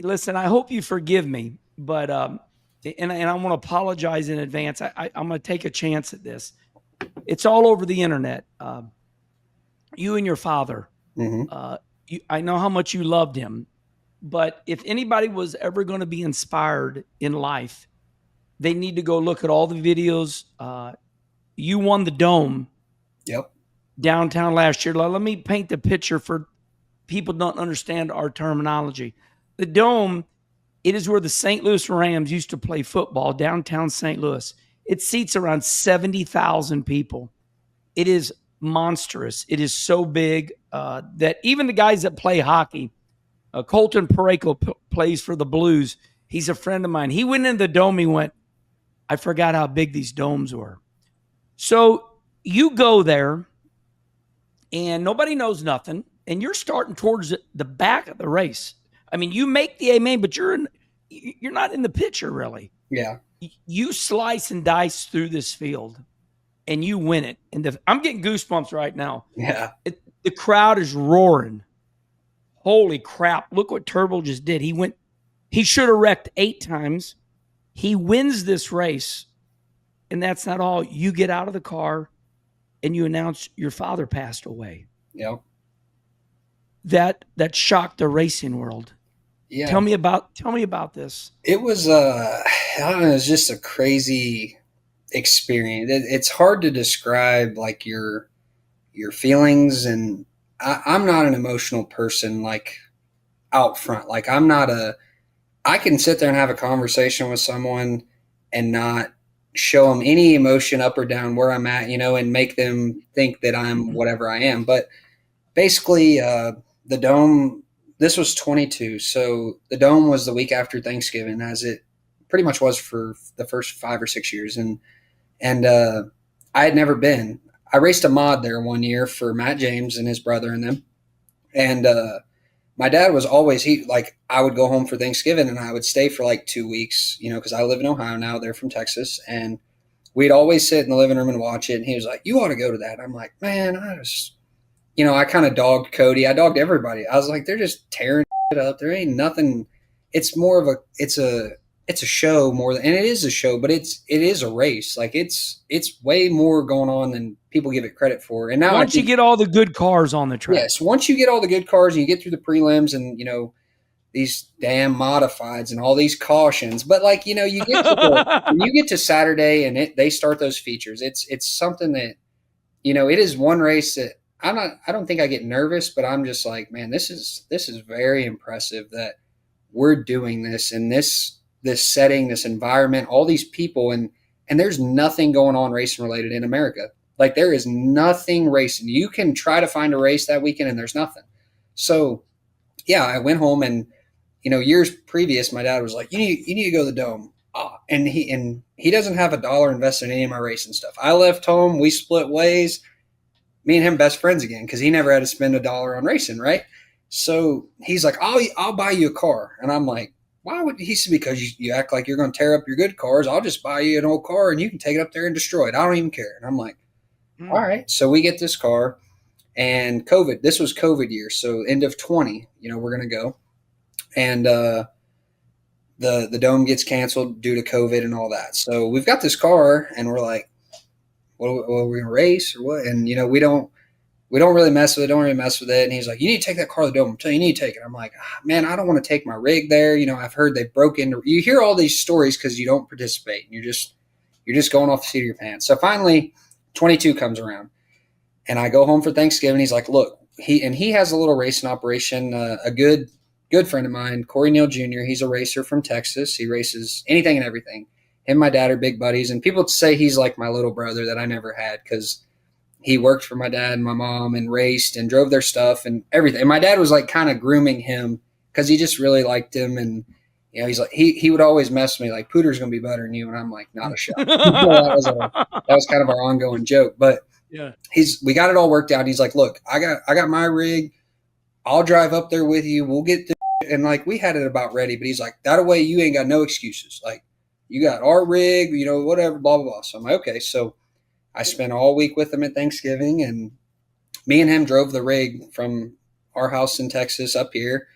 listen, I hope you forgive me, but and I want to apologize in advance. I'm going to take a chance at this. It's all over the internet. You and your father. Hmm. I know how much you loved him, but if anybody was ever going to be inspired in life, they need to go look at all the videos. You won the Dome Yep. downtown last year. Let me paint the picture for people who don't understand our terminology. The Dome, it is where the St. Louis Rams used to play football, downtown St. Louis. It seats around 70,000 people. It is monstrous. It is so big that even the guys that play hockey, Colton Parayko plays for the Blues. He's a friend of mine. He went in the Dome. He went, I forgot how big these domes were. So you go there and nobody knows nothing, and you're starting towards the back of the race. I mean, you make the A main, but you're not in the picture really. Yeah. You slice and dice through this field, and you win it. And I'm getting goosebumps right now. Yeah. The crowd is roaring. Holy crap! Look what Terbo just did. He should have wrecked 8 times. He wins this race, and that's not all. You get out of the car, and you announce your father passed away. Yep. That shocked the racing world. Yeah. Tell me about this. It was I don't know, it was just a crazy experience. It's hard to describe like your feelings, and I'm not an emotional person like out front. Like I'm not a I can sit there and have a conversation with someone and not show them any emotion up or down where I'm at, and make them think that I'm Mm-hmm. whatever I am. But basically, the Dome, this was 22. So the Dome was the week after Thanksgiving, as it pretty much was for the first 5 or 6 years. And I had never been. I raced a mod there one year for Matt James and his brother and them. And my dad was always, I would go home for Thanksgiving and I would stay for like 2 weeks, because I live in Ohio now. They're from Texas. And we'd always sit in the living room and watch it. And he was like, you ought to go to that. And I'm like, man, I kind of dogged Cody. I dogged everybody. I was like, they're just tearing it up. There ain't nothing. It's more of it's a show more than, and it is a show, but it is a race. Like it's way more going on than people give it credit for. And now I Once you think, get all the good cars on the track. yes, once you get all the good cars and you get through the prelims and, these damn modifieds and all these cautions, but like, you get to when you get to Saturday and they start those features, it's something that, it is one race that I don't think I get nervous, but I'm just like, man, this is very impressive that we're doing this in this setting, this environment, all these people, and there's nothing going on racing related in America. Like there is nothing racing. You can try to find a race that weekend and there's nothing. So yeah, I went home and, years previous, my dad was like, you need to go to the Dome. And he doesn't have a dollar invested in any of my racing stuff. I left home, we split ways, me and him best friends again, because he never had to spend a dollar on racing, right? So he's like, I'll buy you a car. And I'm like, why would he said, because you act like you're going to tear up your good cars. I'll just buy you an old car and you can take it up there and destroy it. I don't even care. And I'm like, all Mm. right. So we get this car and this was COVID year. So end of 20, we're going to go. And the Dome gets canceled due to COVID and all that. So we've got this car and we're like, what are we going to race or what? And, we don't really mess with it. Don't really mess with it. And he's like, you need to take that car to the Dome. I'm telling you, you need to take it. I'm like, man, I don't want to take my rig there. I've heard they broke into, you hear all these stories because you don't participate. And you're just going off the seat of your pants. So finally 22 comes around and I go home for Thanksgiving. He's like, look, he has a little racing operation. A good friend of mine, Corey Neal Jr. He's a racer from Texas. He races anything and everything. Him and my dad are big buddies. And people say he's like my little brother that I never had because he worked for my dad and my mom and raced and drove their stuff and everything. And my dad was like kind of grooming him because he just really liked him. And, he's like, he would always mess with me like, Pooter's going to be better than you. And I'm like, not a shot. That was kind of our ongoing joke, but Yeah. we got it all worked out. He's like, look, I got my rig. I'll drive up there with you. We'll get this. And like, we had it about ready, but he's like, that way you ain't got no excuses. Like you got our rig, whatever, blah, blah, blah. So I'm like, okay. So I spent all week with him at Thanksgiving, and me and him drove the rig from our house in Texas up here.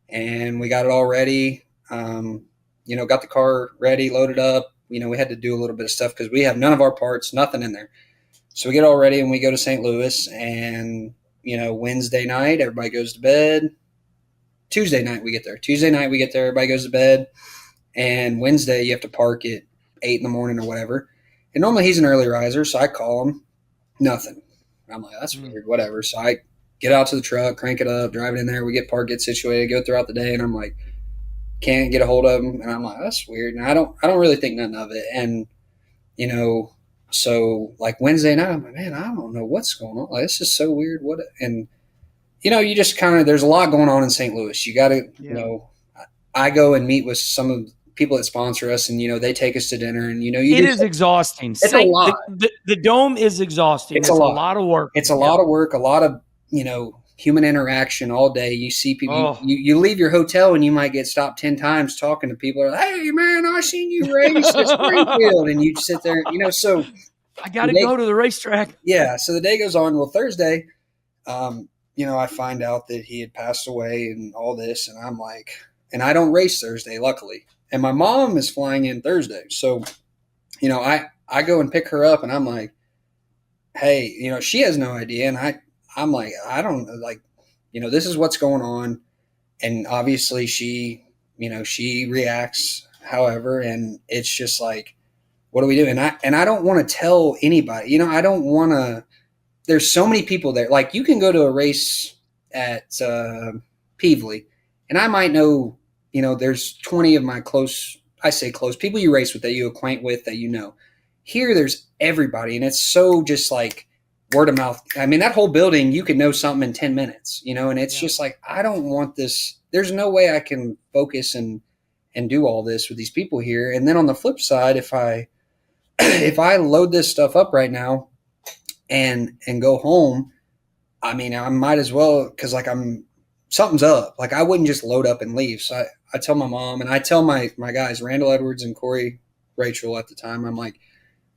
and we got it all ready. Got the car ready, loaded up. We had to do a little bit of stuff because we have none of our parts, nothing in there. So we get all ready and we go to St. Louis, and Wednesday night everybody goes to bed. Tuesday night we get there. Everybody goes to bed, and Wednesday you have to park at 8 in the morning or whatever. And normally he's an early riser, so I call him. Nothing. I'm like, that's weird, whatever. So I get out to the truck, crank it up, drive it in there. We get parked, get situated, go throughout the day, and I'm like, can't get a hold of him. And I'm like, that's weird. And I don't really think nothing of it. And so like Wednesday night, I'm like, man, I don't know what's going on. Like, this is so weird. What? And you just kind of, there's a lot going on in St. Louis. You got to, I go and meet with some of the people that sponsor us, and they take us to dinner, and it is exhausting. It's a lot. The dome is exhausting. It's a lot of work. It's a lot of work, a lot of human interaction all day. You see people. You leave your hotel and you might get stopped 10 times talking to people. Like, hey man, I seen you race at Springfield, and you sit there. So I got to go to the racetrack. Yeah. So the day goes on. Well, Thursday, I find out that he had passed away and all this, and I'm like, and I don't race Thursday, luckily. And my mom is flying in Thursday. So, I go and pick her up, and I'm like, hey, she has no idea. And I'm like, I don't like, this is what's going on. And obviously she reacts however, and it's just like, what do we do? And I don't want to tell anybody, I don't want to, there's so many people there. Like, you can go to a race at Peevely, and I might know, there's 20 of my close people you race with, that you acquaint with, that Here, there's everybody, and it's so just like word of mouth. I mean, that whole building, you could know something in 10 minutes, and it's just like, I don't want this. There's no way I can focus and do all this with these people here. And then on the flip side, if I load this stuff up right now and go home, I mean, I might as well, because like something's up. Like, I wouldn't just load up and leave. So I tell my mom, and I tell my guys, Randall Edwards and Corey Rachel at the time, I'm like,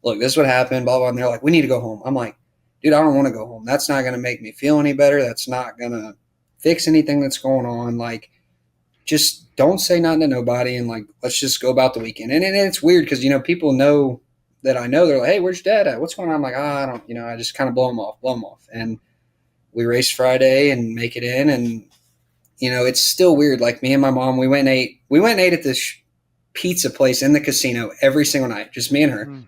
look, this is what happened, blah, blah. And they're like, we need to go home. I'm like, dude, I don't want to go home. That's not going to make me feel any better. That's not going to fix anything that's going on. Like, just don't say nothing to nobody, and like, let's just go about the weekend. And it's weird because, people know that I know. They're like, hey, where's your dad at? What's going on? I'm like, I don't, I just kind of blow them off. And we race Friday and make it in, and it's still weird. Like, me and my mom, we went and ate at this pizza place in the casino every single night, just me and her.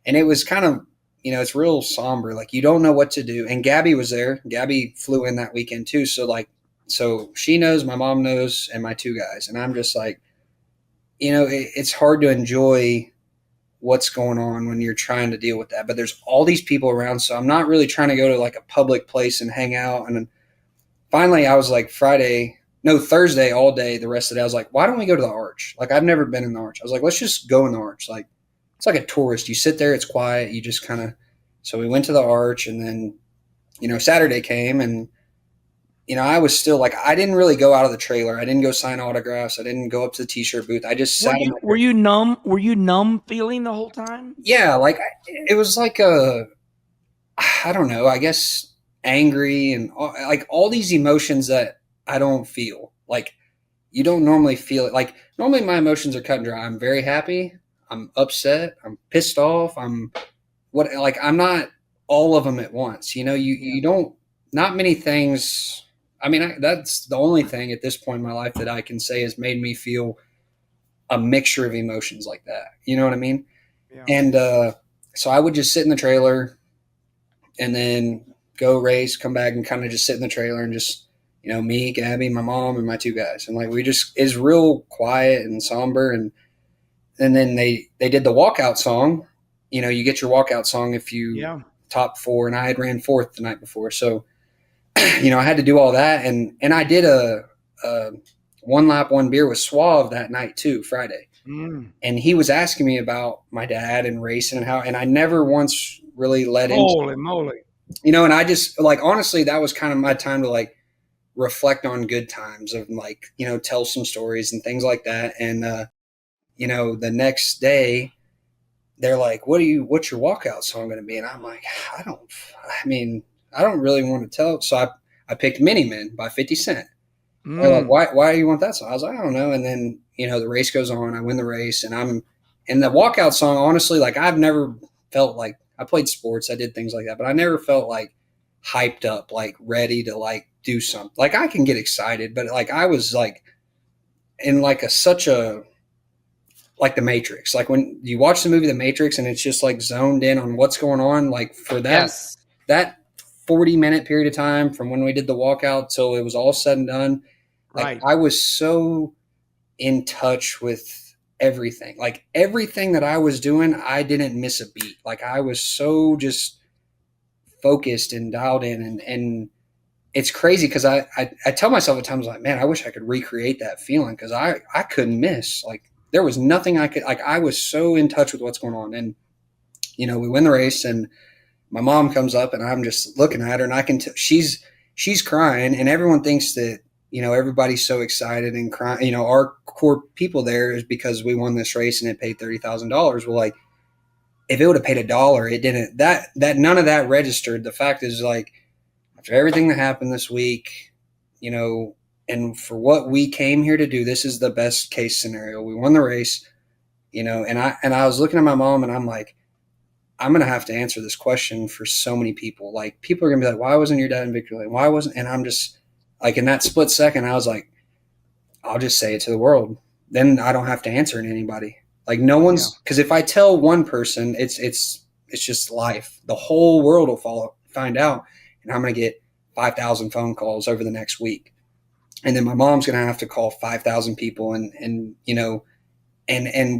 And it was kind of, it's real somber. Like, you don't know what to do. And Gabby was there. Gabby flew in that weekend too. So she knows, my mom knows, and my two guys. And I'm just like, it's hard to enjoy what's going on when you're trying to deal with that. But there's all these people around. So I'm not really trying to go to like a public place and hang out. And then finally I was like, Thursday all day, the rest of the day, I was like, why don't we go to the Arch? Like, I've never been in the Arch. I was like, let's just go in the Arch. Like, it's like a tourist. You sit there, it's quiet. You just kind of, so we went to the Arch, and then, Saturday came, and, I was still like, I didn't really go out of the trailer. I didn't go sign autographs. I didn't go up to the t-shirt booth. I just sat. Were you numb? Were you numb feeling the whole time? Yeah. Like, it was like I don't know, I guess angry, and like all these emotions that I don't feel. Like, you don't normally feel it. Like, normally my emotions are cut and dry. I'm very happy. I'm upset. I'm pissed off. I'm not all of them at once. You don't, not many things. I mean, that's the only thing at this point in my life that I can say has made me feel a mixture of emotions like that. You know what I mean? Yeah. And so I would just sit in the trailer and then go race, come back, and kind of just sit in the trailer and just, me, Gabby, my mom, and my two guys. And like, it's real quiet and somber. And then they did the walkout song. You get your walkout song if you top four, and I had ran fourth the night before. So, I had to do all that. And I did a one lap, one beer with Suave that night too, Friday. And he was asking me about my dad and racing and I never once really let into. Holy moly. And I just, like, honestly, that was kind of my time to like reflect on good times of like, tell some stories and things like that. And, the next day they're like, what's your walkout song going to be? And I'm like, I don't really want to tell. So I picked Mini Men by 50 Cent. They're like, Mm. why do you want that song? I was like, I don't know. And then, the race goes on. I win the race, and the walkout song, honestly, like I've never felt like I played sports. I did things like that, but I never felt like hyped up, like ready to like do something. Like I can get excited, but like I was like in like such a, like the Matrix, like when you watch the movie The Matrix and it's just like zoned in on what's going on, like for Yes. that 40-minute period of time from when we did the walkout till it was all said and done, like Right. I was so in touch with everything. Like everything that I was doing, I didn't miss a beat. Like I was so just focused and dialed in, and it's crazy because I tell myself at times like, man, I wish I could recreate that feeling because I couldn't miss. Like there was nothing I could, like I was so in touch with what's going on. And we win the race, and my mom comes up, and I'm just looking at her, and I can tell she's crying, and everyone thinks that everybody's so excited and crying. Our core people there is because we won this race and it paid $30,000. Well, like if it would have paid $1, it didn't. That none of that registered. The fact is, like after everything that happened this week, and for what we came here to do, this is the best case scenario. We won the race, and I was looking at my mom, and I'm like, I'm going to have to answer this question for so many people. Like people are going to be like, why wasn't your dad in victory lane? Why wasn't, and I'm just like, in that split second, I was like, I'll just say it to the world. Then I don't have to answer to anybody. Like no Yeah. one's, because if I tell one person, it's just life. The whole world will find out, and I'm going to get 5,000 phone calls over the next week. And then my mom's going to have to call 5,000 people, and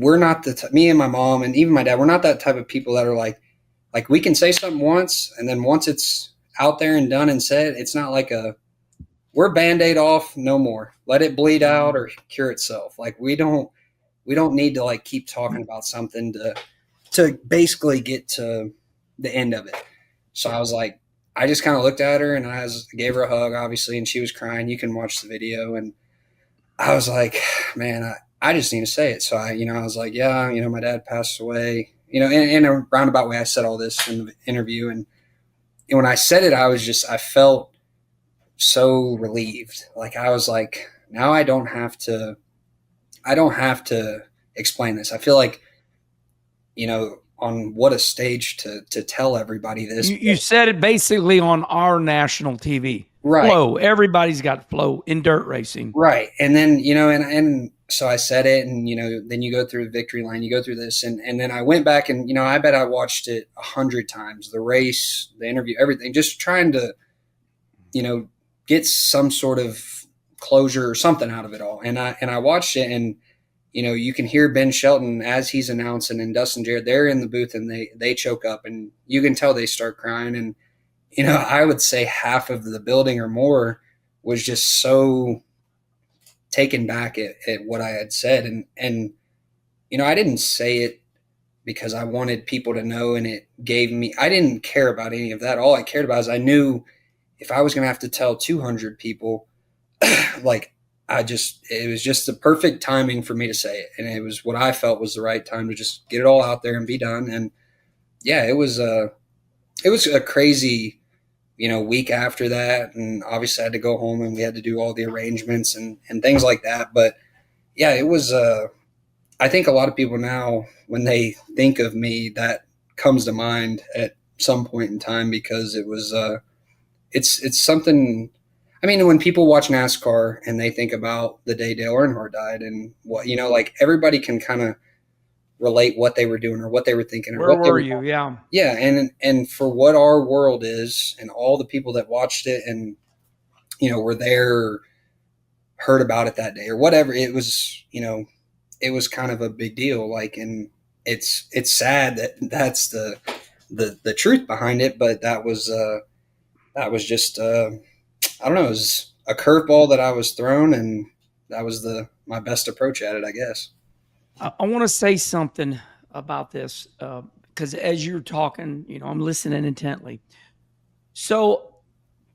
we're not me and my mom and even my dad, we're not that type of people that are like we can say something once, and then once it's out there and done and said, it's not like we're Band-Aid off, no more. Let it bleed out or cure itself. Like we don't need to like keep talking about something to basically get to the end of it. So I was like, I just kind of looked at her, and I gave her a hug, obviously, and she was crying. You can watch the video. And I was like, man, I just need to say it. So I was like, yeah, my dad passed away, in a roundabout way. I said all this in the interview. And when I said it, I felt so relieved. Like I was like, now I don't have to explain this. I feel like, on what a stage to tell everybody this. You said it basically on our national TV. Right. Flow. Everybody's got flow in dirt racing. Right. And then, and so I said it, and, then you go through the victory line, you go through this, and then I went back and, I bet I watched it 100 times, the race, the interview, everything, just trying to, get some sort of closure or something out of it all. And I watched it, and, you can hear Ben Shelton as he's announcing, and Dustin Jarrett, they're in the booth, and they choke up, and you can tell they start crying. And, I would say half of the building or more was just so taken back at what I had said. And, I didn't say it because I wanted people to know, and it gave me, I didn't care about any of that. All I cared about is I knew if I was going to have to tell 200 people, like, it was just the perfect timing for me to say it. And it was what I felt was the right time to just get it all out there and be done. And yeah, it was a crazy, week after that. And obviously I had to go home, and we had to do all the arrangements and things like that. But yeah, it was, I think a lot of people now, when they think of me, that comes to mind at some point in time, because it was, it's something. I mean, when people watch NASCAR and they think about the day Dale Earnhardt died, and what, like everybody can kind of relate what they were doing or what they were thinking. Or Where what they were you? Yeah. Yeah. And for what our world is, and all the people that watched it and, were there, heard about it that day or whatever, it was, it was kind of a big deal. Like, and it's sad that that's the truth behind it. But that was just, I don't know, it was a curveball that I was thrown, and that was my best approach at it, I guess. I want to say something about this because as you're talking, I'm listening intently. So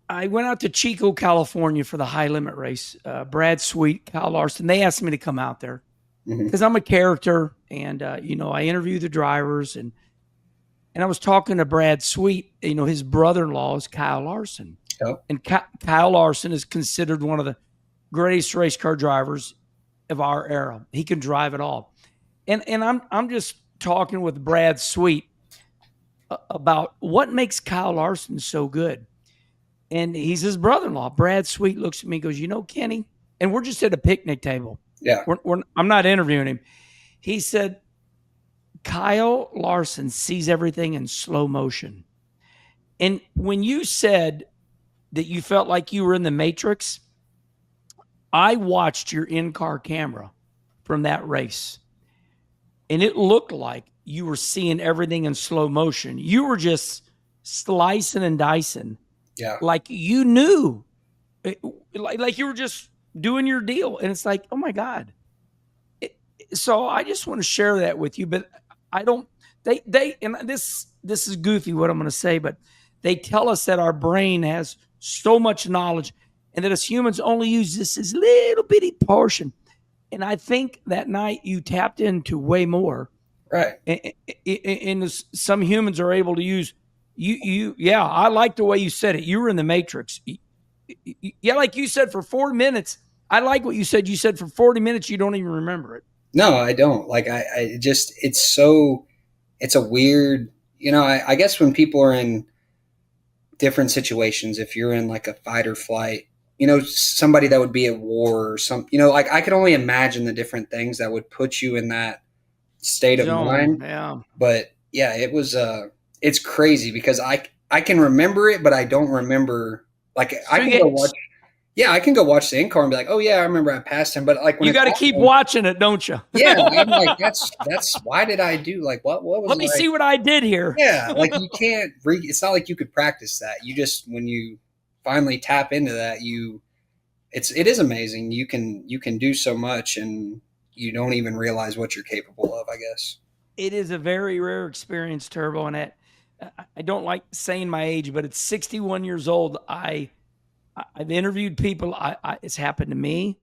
I went out to Chico, California for the high limit race. Brad Sweet, Kyle Larson, they asked me to come out there because I'm a character, and I interview the drivers, and I was talking to Brad Sweet. His brother-in-law is Kyle Larson. Yep. And Kyle Larson is considered one of the greatest race car drivers of our era. He can drive it all. And I'm just talking with Brad Sweet about what makes Kyle Larson so good. And he's his brother-in-law. Brad Sweet looks at me and goes, Kenny, and we're just at a picnic table. Yeah. I'm not interviewing him. He said, Kyle Larson sees everything in slow motion. And when you said that you felt like you were in the Matrix, I watched your in-car camera from that race. And it looked like you were seeing everything in slow motion. You were just slicing and dicing. Yeah. Like you knew, like you were just doing your deal. And it's like, oh my God. So I just want to share that with you, but I don't, and this is goofy what I'm going to say, but they tell us that our brain has so much knowledge and that us humans only use this as little bitty portion. And I think that night you tapped into way more. Right. And some humans are able to use yeah, I like the way you said it. You were in the Matrix. Yeah, like you said for 4 minutes. I like what you said. You said for 40 minutes, you don't even remember it. No, I don't. Like I just, it's a weird, I guess when people are in different situations, if you're in like a fight or flight, somebody that would be at war or something, like I could only imagine the different things that would put you in that state of mind. Yeah. But yeah, it was, it's crazy because I can remember it, but I don't remember. Like I can go watch the in-car and be like, oh yeah, I remember I passed him. But like when you got to keep watching it, don't you? Yeah, I'm like that's why did I do like what was? Let me see what I did here. Yeah, like you can't. It's not like you could practice that. You just when you finally tap into that, it is amazing. You can do so much, and you don't even realize what you're capable of. I guess it is a very rare experience, Turbo, and I don't like saying my age, but it's 61 years old. I've interviewed people. It's happened to me.